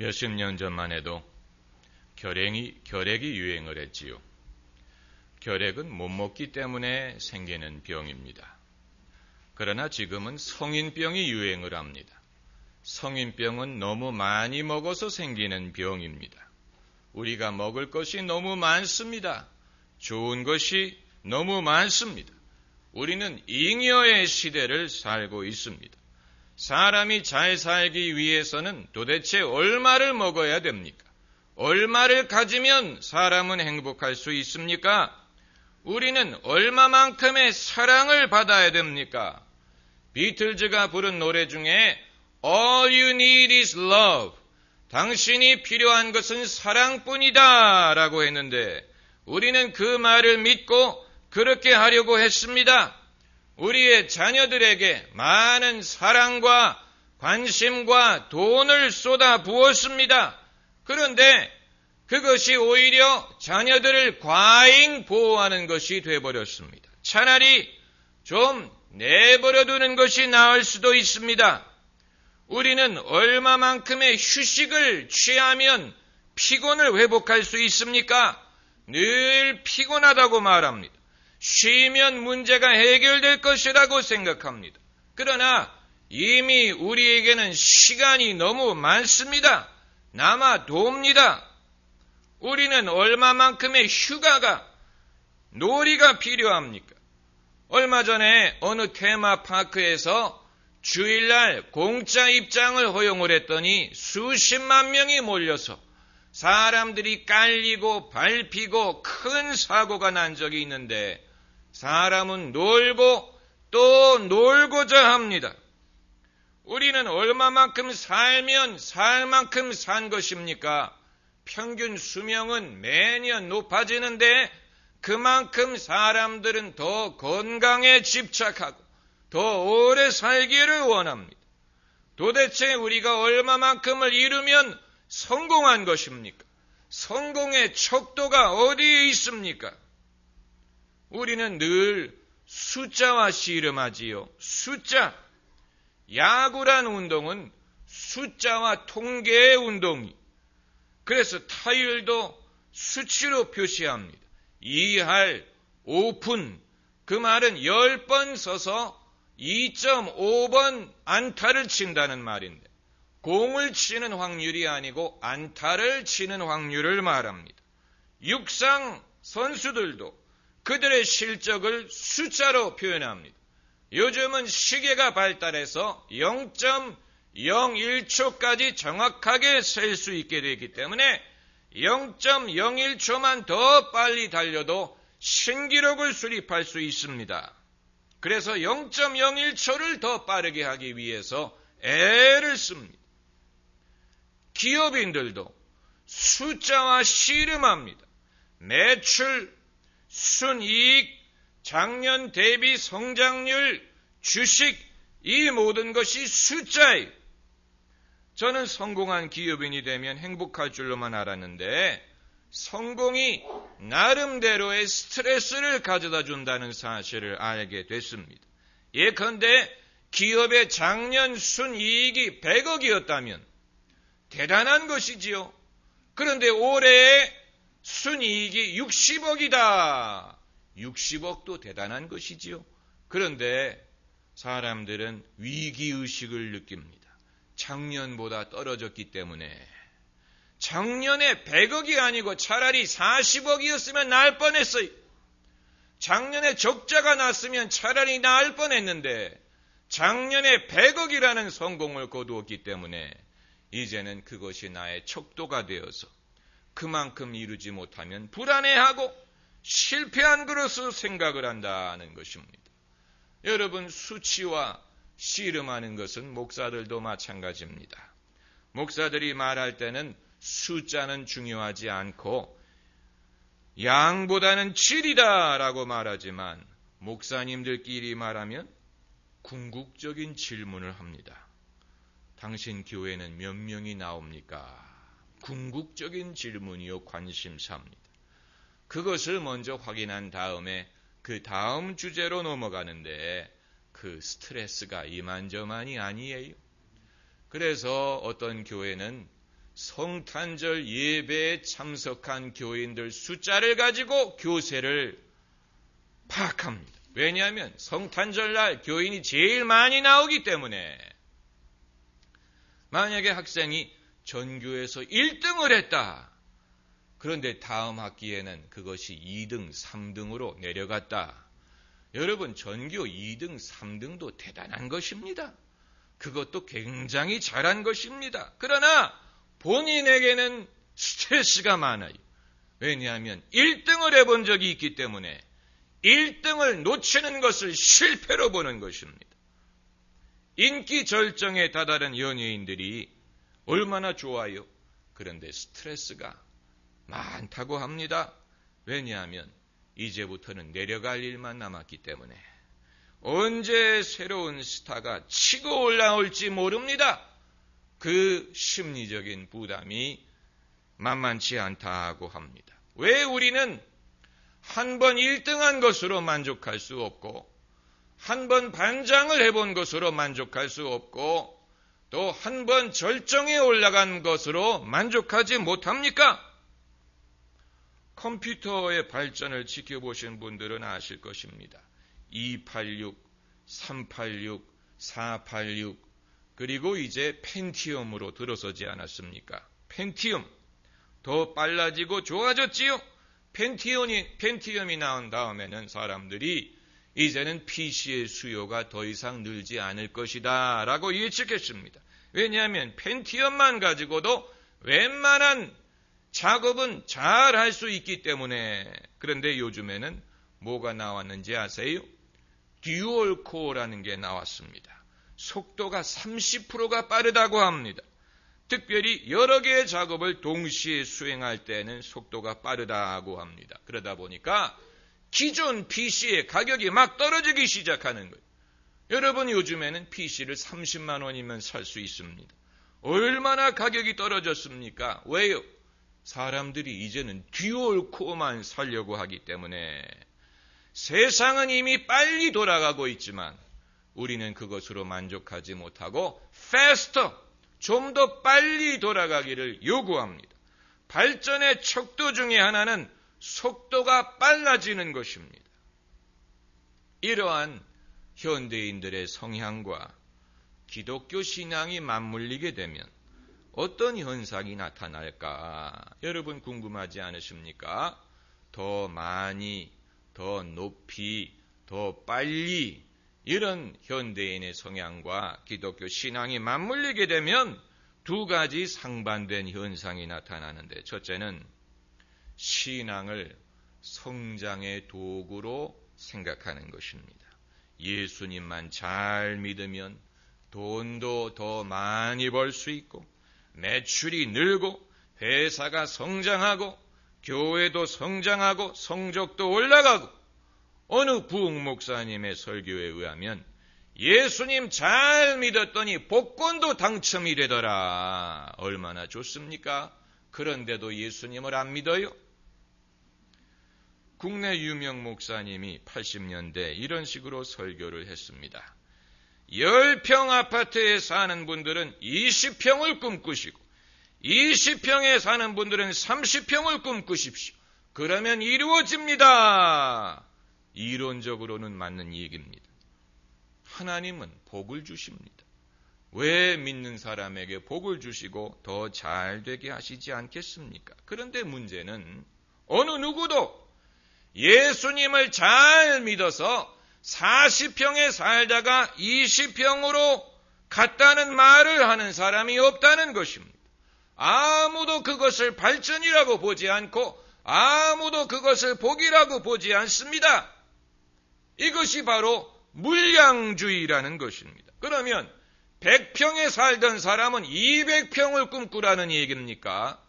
몇십 년 전만 해도 결핵이 유행을 했지요. 결핵은 못 먹기 때문에 생기는 병입니다. 그러나 지금은 성인병이 유행을 합니다. 성인병은 너무 많이 먹어서 생기는 병입니다. 우리가 먹을 것이 너무 많습니다. 좋은 것이 너무 많습니다. 우리는 잉여의 시대를 살고 있습니다. 사람이 잘 살기 위해서는 도대체 얼마를 먹어야 됩니까? 얼마를 가지면 사람은 행복할 수 있습니까? 우리는 얼마만큼의 사랑을 받아야 됩니까? 비틀즈가 부른 노래 중에 All you need is love. 당신이 필요한 것은 사랑뿐이다 라고 했는데 우리는 그 말을 믿고 그렇게 하려고 했습니다. 우리의 자녀들에게 많은 사랑과 관심과 돈을 쏟아 부었습니다. 그런데 그것이 오히려 자녀들을 과잉 보호하는 것이 되어버렸습니다. 차라리 좀 내버려 두는 것이 나을 수도 있습니다. 우리는 얼마만큼의 휴식을 취하면 피곤을 회복할 수 있습니까? 늘 피곤하다고 말합니다. 쉬면 문제가 해결될 것이라고 생각합니다. 그러나 이미 우리에게는 시간이 너무 많습니다. 남아 돕니다. 우리는 얼마만큼의 휴가가, 놀이가 필요합니까? 얼마 전에 어느 테마파크에서 주일날 공짜 입장을 허용을 했더니 수십만 명이 몰려서 사람들이 깔리고 밟히고 큰 사고가 난 적이 있는데 사람은 놀고 또 놀고자 합니다. 우리는 얼마만큼 살면 살 만큼 산 것입니까? 평균 수명은 매년 높아지는데 그만큼 사람들은 더 건강에 집착하고 더 오래 살기를 원합니다. 도대체 우리가 얼마만큼을 이루면 성공한 것입니까? 성공의 척도가 어디에 있습니까? 우리는 늘 숫자와 씨름하지요. 숫자. 야구란 운동은 숫자와 통계의 운동이. 그래서 타율도 수치로 표시합니다. 2할, 오픈. 그 말은 10번 서서 2.5번 안타를 친다는 말인데 공을 치는 확률이 아니고 안타를 치는 확률을 말합니다. 육상 선수들도 그들의 실적을 숫자로 표현합니다. 요즘은 시계가 발달해서 0.01초까지 정확하게 셀 수 있게 되기 때문에 0.01초만 더 빨리 달려도 신기록을 수립할 수 있습니다. 그래서 0.01초를 더 빠르게 하기 위해서 애를 씁니다. 기업인들도 숫자와 씨름합니다. 매출, 순이익, 작년 대비 성장률, 주식, 이 모든 것이 숫자예요. 저는 성공한 기업인이 되면 행복할 줄로만 알았는데 성공이 나름대로의 스트레스를 가져다 준다는 사실을 알게 됐습니다. 예컨대 기업의 작년 순이익이 100억이었다면 대단한 것이지요. 그런데 올해의 순이익이 60억이다. 60억도 대단한 것이지요. 그런데 사람들은 위기의식을 느낍니다. 작년보다 떨어졌기 때문에. 작년에 100억이 아니고 차라리 40억이었으면 나을 뻔했어요. 작년에 적자가 났으면 차라리 나을 뻔했는데 작년에 100억이라는 성공을 거두었기 때문에 이제는 그것이 나의 척도가 되어서 그만큼 이루지 못하면 불안해하고 실패한 것으로 생각을 한다는 것입니다. 여러분, 수치와 씨름하는 것은 목사들도 마찬가지입니다. 목사들이 말할 때는 숫자는 중요하지 않고 양보다는 질이다라고 말하지만 목사님들끼리 말하면 궁극적인 질문을 합니다. 당신 교회는 몇 명이 나옵니까? 궁극적인 질문이요, 관심사입니다. 그것을 먼저 확인한 다음에 그 다음 주제로 넘어가는데 그 스트레스가 이만저만이 아니에요. 그래서 어떤 교회는 성탄절 예배에 참석한 교인들 숫자를 가지고 교세를 파악합니다. 왜냐하면 성탄절날 교인이 제일 많이 나오기 때문에 만약에 학생이 전교에서 1등을 했다. 그런데 다음 학기에는 그것이 2등, 3등으로 내려갔다. 여러분, 전교 2등, 3등도 대단한 것입니다. 그것도 굉장히 잘한 것입니다. 그러나 본인에게는 스트레스가 많아요. 왜냐하면 1등을 해본 적이 있기 때문에 1등을 놓치는 것을 실패로 보는 것입니다. 인기 절정에 다다른 연예인들이 얼마나 좋아요. 그런데 스트레스가 많다고 합니다. 왜냐하면 이제부터는 내려갈 일만 남았기 때문에 언제 새로운 스타가 치고 올라올지 모릅니다. 그 심리적인 부담이 만만치 않다고 합니다. 왜 우리는 한 번 1등한 것으로 만족할 수 없고 한 번 반장을 해본 것으로 만족할 수 없고 또 한 번 절정에 올라간 것으로 만족하지 못합니까? 컴퓨터의 발전을 지켜보신 분들은 아실 것입니다. 286, 386, 486 그리고 이제 펜티엄으로 들어서지 않았습니까? 펜티엄 더 빨라지고 좋아졌지요. 펜티엄이 나온 다음에는 사람들이 이제는 PC의 수요가 더 이상 늘지 않을 것이다 라고 예측했습니다. 왜냐하면 펜티엄만 가지고도 웬만한 작업은 잘 할 수 있기 때문에. 그런데 요즘에는 뭐가 나왔는지 아세요? 듀얼 코어라는 게 나왔습니다. 속도가 30%가 빠르다고 합니다. 특별히 여러 개의 작업을 동시에 수행할 때는 속도가 빠르다고 합니다. 그러다 보니까 기존 PC의 가격이 막 떨어지기 시작하는 거예요. 여러분, 요즘에는 PC를 30만 원이면 살 수 있습니다. 얼마나 가격이 떨어졌습니까? 왜요? 사람들이 이제는 듀얼 코어만 살려고 하기 때문에. 세상은 이미 빨리 돌아가고 있지만 우리는 그것으로 만족하지 못하고 faster, 좀 더 빨리 돌아가기를 요구합니다. 발전의 척도 중에 하나는 속도가 빨라지는 것입니다. 이러한 현대인들의 성향과 기독교 신앙이 맞물리게 되면 어떤 현상이 나타날까? 여러분 궁금하지 않으십니까? 더 많이, 더 높이, 더 빨리 이런 현대인의 성향과 기독교 신앙이 맞물리게 되면 두 가지 상반된 현상이 나타나는데, 첫째는 신앙을 성장의 도구로 생각하는 것입니다. 예수님만 잘 믿으면 돈도 더 많이 벌 수 있고 매출이 늘고 회사가 성장하고 교회도 성장하고 성적도 올라가고, 어느 부흥 목사님의 설교에 의하면 예수님 잘 믿었더니 복권도 당첨이 되더라. 얼마나 좋습니까? 그런데도 예수님을 안 믿어요? 국내 유명 목사님이 80년대 이런 식으로 설교를 했습니다. 10평 아파트에 사는 분들은 20평을 꿈꾸시고 20평에 사는 분들은 30평을 꿈꾸십시오. 그러면 이루어집니다. 이론적으로는 맞는 얘기입니다. 하나님은 복을 주십니다. 왜 믿는 사람에게 복을 주시고 더 잘 되게 하시지 않겠습니까? 그런데 문제는 어느 누구도 예수님을 잘 믿어서 40평에 살다가 20평으로 갔다는 말을 하는 사람이 없다는 것입니다. 아무도 그것을 발전이라고 보지 않고 아무도 그것을 복이라고 보지 않습니다. 이것이 바로 물량주의라는 것입니다. 그러면 100평에 살던 사람은 200평을 꿈꾸라는 얘기입니까?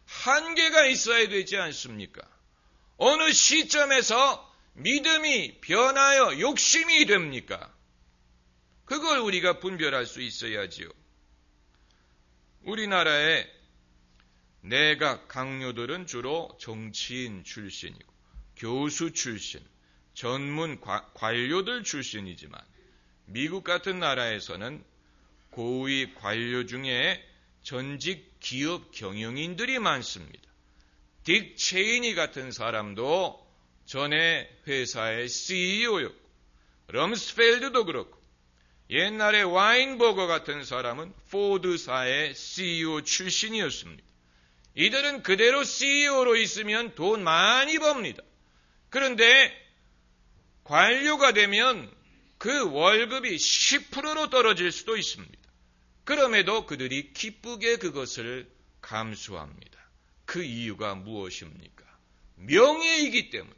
한계가 있어야 되지 않습니까? 어느 시점에서 믿음이 변하여 욕심이 됩니까? 그걸 우리가 분별할 수 있어야지요. 우리나라의 내각 강요들은 주로 정치인 출신이고 교수 출신, 전문 관료들 출신이지만 미국 같은 나라에서는 고위 관료 중에 전직 기업 경영인들이 많습니다. 딕 체이니 같은 사람도 전에 회사의 CEO였고, 럼스펠드도 그렇고, 옛날에 와인버거 같은 사람은 포드사의 CEO 출신이었습니다. 이들은 그대로 CEO로 있으면 돈 많이 법니다. 그런데 관료가 되면 그 월급이 10%로 떨어질 수도 있습니다. 그럼에도 그들이 기쁘게 그것을 감수합니다. 그 이유가 무엇입니까? 명예이기 때문에,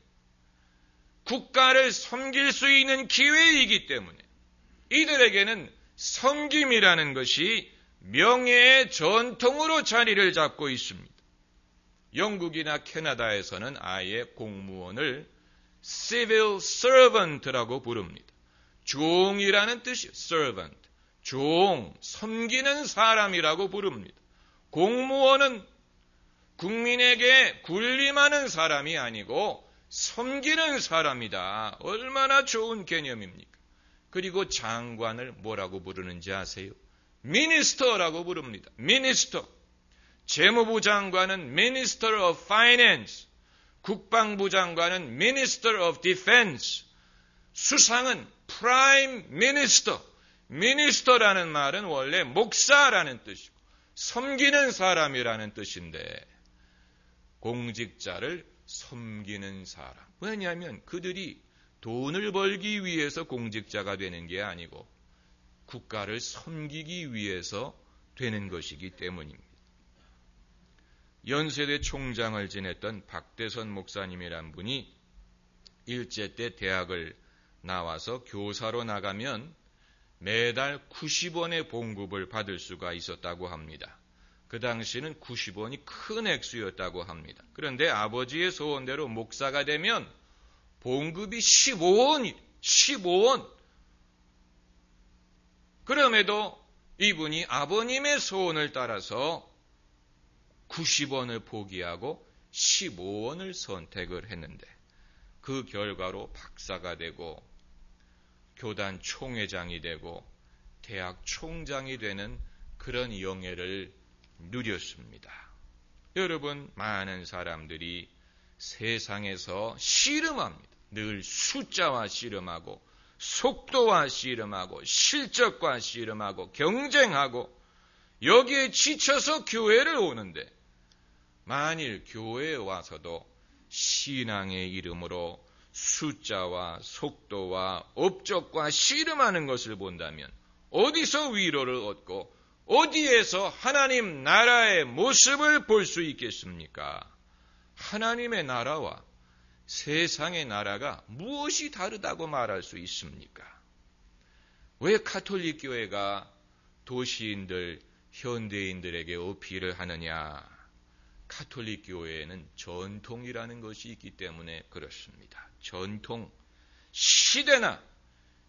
국가를 섬길 수 있는 기회이기 때문에 이들에게는 섬김이라는 것이 명예의 전통으로 자리를 잡고 있습니다. 영국이나 캐나다에서는 아예 공무원을 civil servant라고 부릅니다. 종이라는 뜻이에요. servant. 종, 섬기는 사람이라고 부릅니다. 공무원은 국민에게 군림하는 사람이 아니고 섬기는 사람이다. 얼마나 좋은 개념입니까? 그리고 장관을 뭐라고 부르는지 아세요? 미니스터라고 부릅니다. 미니스터. 재무부 장관은 Minister of Finance, 국방부 장관은 Minister of Defense, 수상은 Prime Minister. 미니스터라는 말은 원래 목사라는 뜻이고 섬기는 사람이라는 뜻인데 공직자를 섬기는 사람. 왜냐하면 그들이 돈을 벌기 위해서 공직자가 되는 게 아니고 국가를 섬기기 위해서 되는 것이기 때문입니다. 연세대 총장을 지냈던 박대선 목사님이란 분이 일제 때 대학을 나와서 교사로 나가면 매달 90원의 봉급을 받을 수가 있었다고 합니다. 그 당시는 90원이 큰 액수였다고 합니다. 그런데 아버지의 소원대로 목사가 되면 봉급이 15원. 그럼에도 이분이 아버님의 소원을 따라서 90원을 포기하고 15원을 선택을 했는데 그 결과로 박사가 되고 교단 총회장이 되고 대학 총장이 되는 그런 영예를 누렸습니다. 여러분, 많은 사람들이 세상에서 씨름합니다. 늘 숫자와 씨름하고 속도와 씨름하고 실적과 씨름하고 경쟁하고 여기에 지쳐서 교회를 오는데 만일 교회에 와서도 신앙의 이름으로 숫자와 속도와 업적과 씨름하는 것을 본다면 어디서 위로를 얻고 어디에서 하나님 나라의 모습을 볼 수 있겠습니까? 하나님의 나라와 세상의 나라가 무엇이 다르다고 말할 수 있습니까? 왜 가톨릭 교회가 도시인들, 현대인들에게 어필을 하느냐? 가톨릭 교회에는 전통이라는 것이 있기 때문에 그렇습니다. 전통, 시대나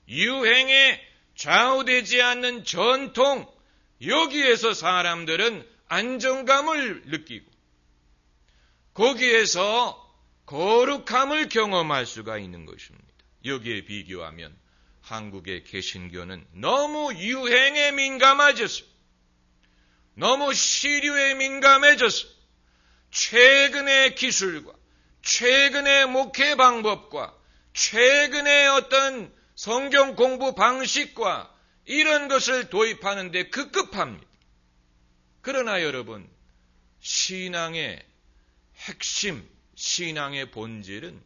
유행에 좌우되지 않는 전통, 여기에서 사람들은 안정감을 느끼고 거기에서 거룩함을 경험할 수가 있는 것입니다. 여기에 비교하면 한국의 개신교는 너무 유행에 민감해졌어요. 너무 시류에 민감해졌어요. 최근의 기술과 최근의 목회 방법과 최근의 어떤 성경 공부 방식과 이런 것을 도입하는데 급급합니다. 그러나 여러분, 신앙의 핵심, 신앙의 본질은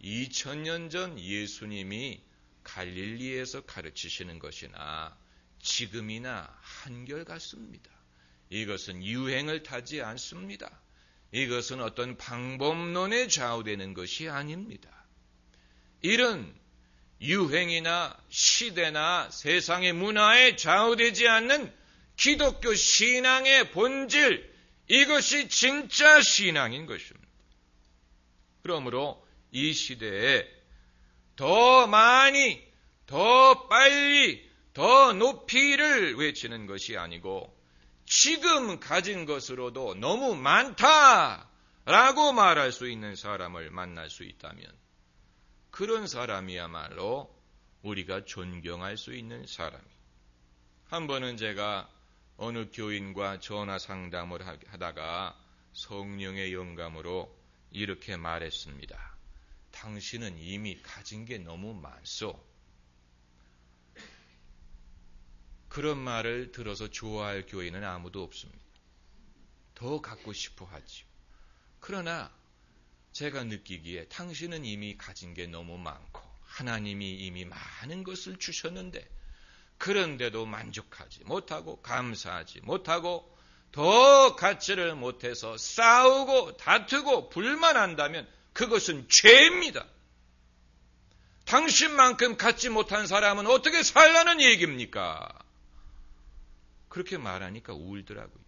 2000년 전 예수님이 갈릴리에서 가르치시는 것이나 지금이나 한결같습니다. 이것은 유행을 타지 않습니다. 이것은 어떤 방법론에 좌우되는 것이 아닙니다. 이런 유행이나 시대나 세상의 문화에 좌우되지 않는 기독교 신앙의 본질, 이것이 진짜 신앙인 것입니다. 그러므로 이 시대에 더 많이, 더 빨리, 더 높이를 외치는 것이 아니고 지금 가진 것으로도 너무 많다라고 말할 수 있는 사람을 만날 수 있다면 그런 사람이야말로 우리가 존경할 수 있는 사람이. 한 번은 제가 어느 교인과 전화 상담을 하다가 성령의 영감으로 이렇게 말했습니다. 당신은 이미 가진 게 너무 많소. 그런 말을 들어서 좋아할 교인은 아무도 없습니다. 더 갖고 싶어 하지요. 그러나 제가 느끼기에 당신은 이미 가진 게 너무 많고 하나님이 이미 많은 것을 주셨는데 그런데도 만족하지 못하고 감사하지 못하고 더 갖지를 못해서 싸우고 다투고 불만한다면 그것은 죄입니다. 당신만큼 갖지 못한 사람은 어떻게 살라는 얘기입니까? 그렇게 말하니까 울더라고요.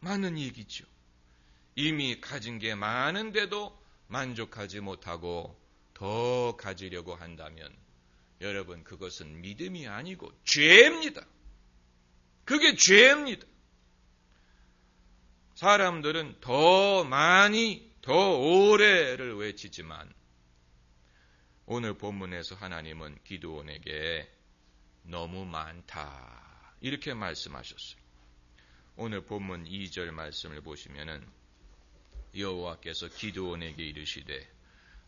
맞는 얘기죠. 이미 가진 게 많은데도 만족하지 못하고 더 가지려고 한다면 여러분 그것은 믿음이 아니고 죄입니다. 그게 죄입니다. 사람들은 더 많이 더 오래를 외치지만 오늘 본문에서 하나님은 기드온에게 너무 많다 이렇게 말씀하셨어요. 오늘 본문 2절 말씀을 보시면은 여호와께서 기드온에게 이르시되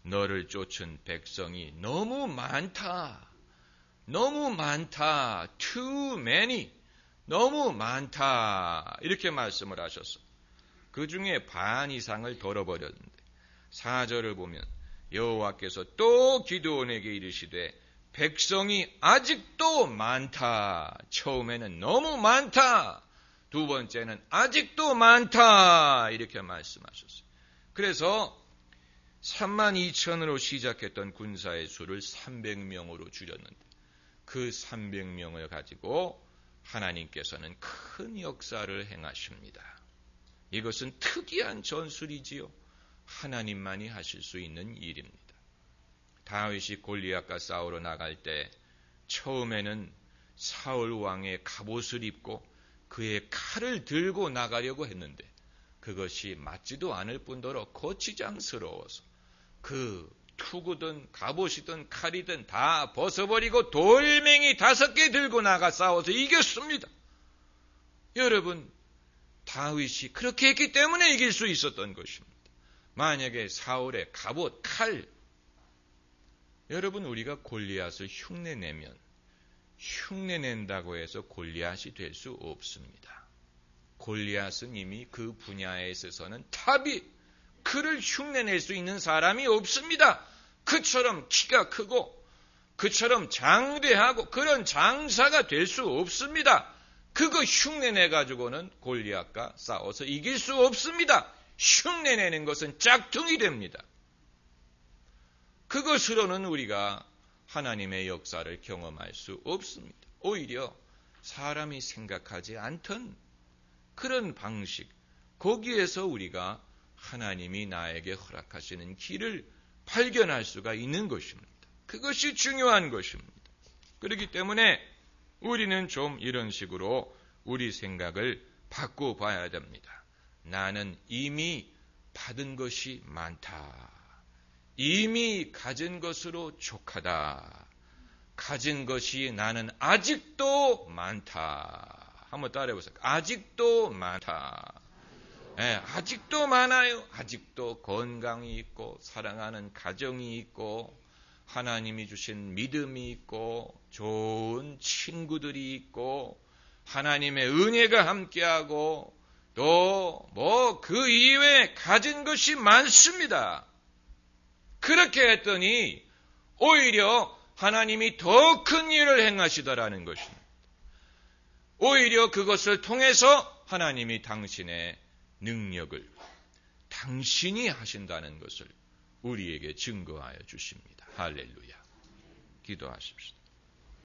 너를 쫓은 백성이 너무 많다. 너무 많다. Too many. 너무 많다. 이렇게 말씀을 하셨어요. 그 중에 반 이상을 덜어버렸는데 4절을 보면 여호와께서 또 기드온에게 이르시되 백성이 아직도 많다. 처음에는 너무 많다. 두 번째는 아직도 많다. 이렇게 말씀하셨어요. 그래서 32,000으로 시작했던 군사의 수를 300명으로 줄였는데 그 300명을 가지고 하나님께서는 큰 역사를 행하십니다. 이것은 특이한 전술이지요. 하나님만이 하실 수 있는 일입니다. 다윗이 골리앗과 싸우러 나갈 때 처음에는 사울 왕의 갑옷을 입고 그의 칼을 들고 나가려고 했는데 그것이 맞지도 않을 뿐더러 거치장스러워서 그 투구든 갑옷이든 칼이든 다 벗어버리고 돌멩이 5개 들고 나가 싸워서 이겼습니다. 여러분, 다윗이 그렇게 했기 때문에 이길 수 있었던 것입니다. 만약에 사울의 갑옷, 칼, 여러분 우리가 골리앗을 흉내내면 흉내낸다고 해서 골리앗이 될 수 없습니다. 골리앗은 이미 그 분야에 있어서는 탑이 그를 흉내낼 수 있는 사람이 없습니다. 그처럼 키가 크고 그처럼 장대하고 그런 장사가 될 수 없습니다. 그거 흉내내가지고는 골리앗과 싸워서 이길 수 없습니다. 흉내내는 것은 짝퉁이 됩니다. 그것으로는 우리가 하나님의 역사를 경험할 수 없습니다. 오히려 사람이 생각하지 않던 그런 방식, 거기에서 우리가 하나님이 나에게 허락하시는 길을 발견할 수가 있는 것입니다. 그것이 중요한 것입니다. 그렇기 때문에 우리는 좀 이런 식으로 우리 생각을 바꿔봐야 됩니다. 나는 이미 받은 것이 많다. 이미 가진 것으로 족하다. 가진 것이 나는 아직도 많다. 한번 따라해보세요. 아직도 많다. 네, 아직도 많아요. 아직도 건강이 있고 사랑하는 가정이 있고 하나님이 주신 믿음이 있고 좋은 친구들이 있고 하나님의 은혜가 함께하고 또 뭐 그 이외에 가진 것이 많습니다. 그렇게 했더니 오히려 하나님이 더 큰 일을 행하시더라는 것입니다. 오히려 그것을 통해서 하나님이 당신의 능력을 당신이 하신다는 것을 우리에게 증거하여 주십니다. 할렐루야. 기도하십시다.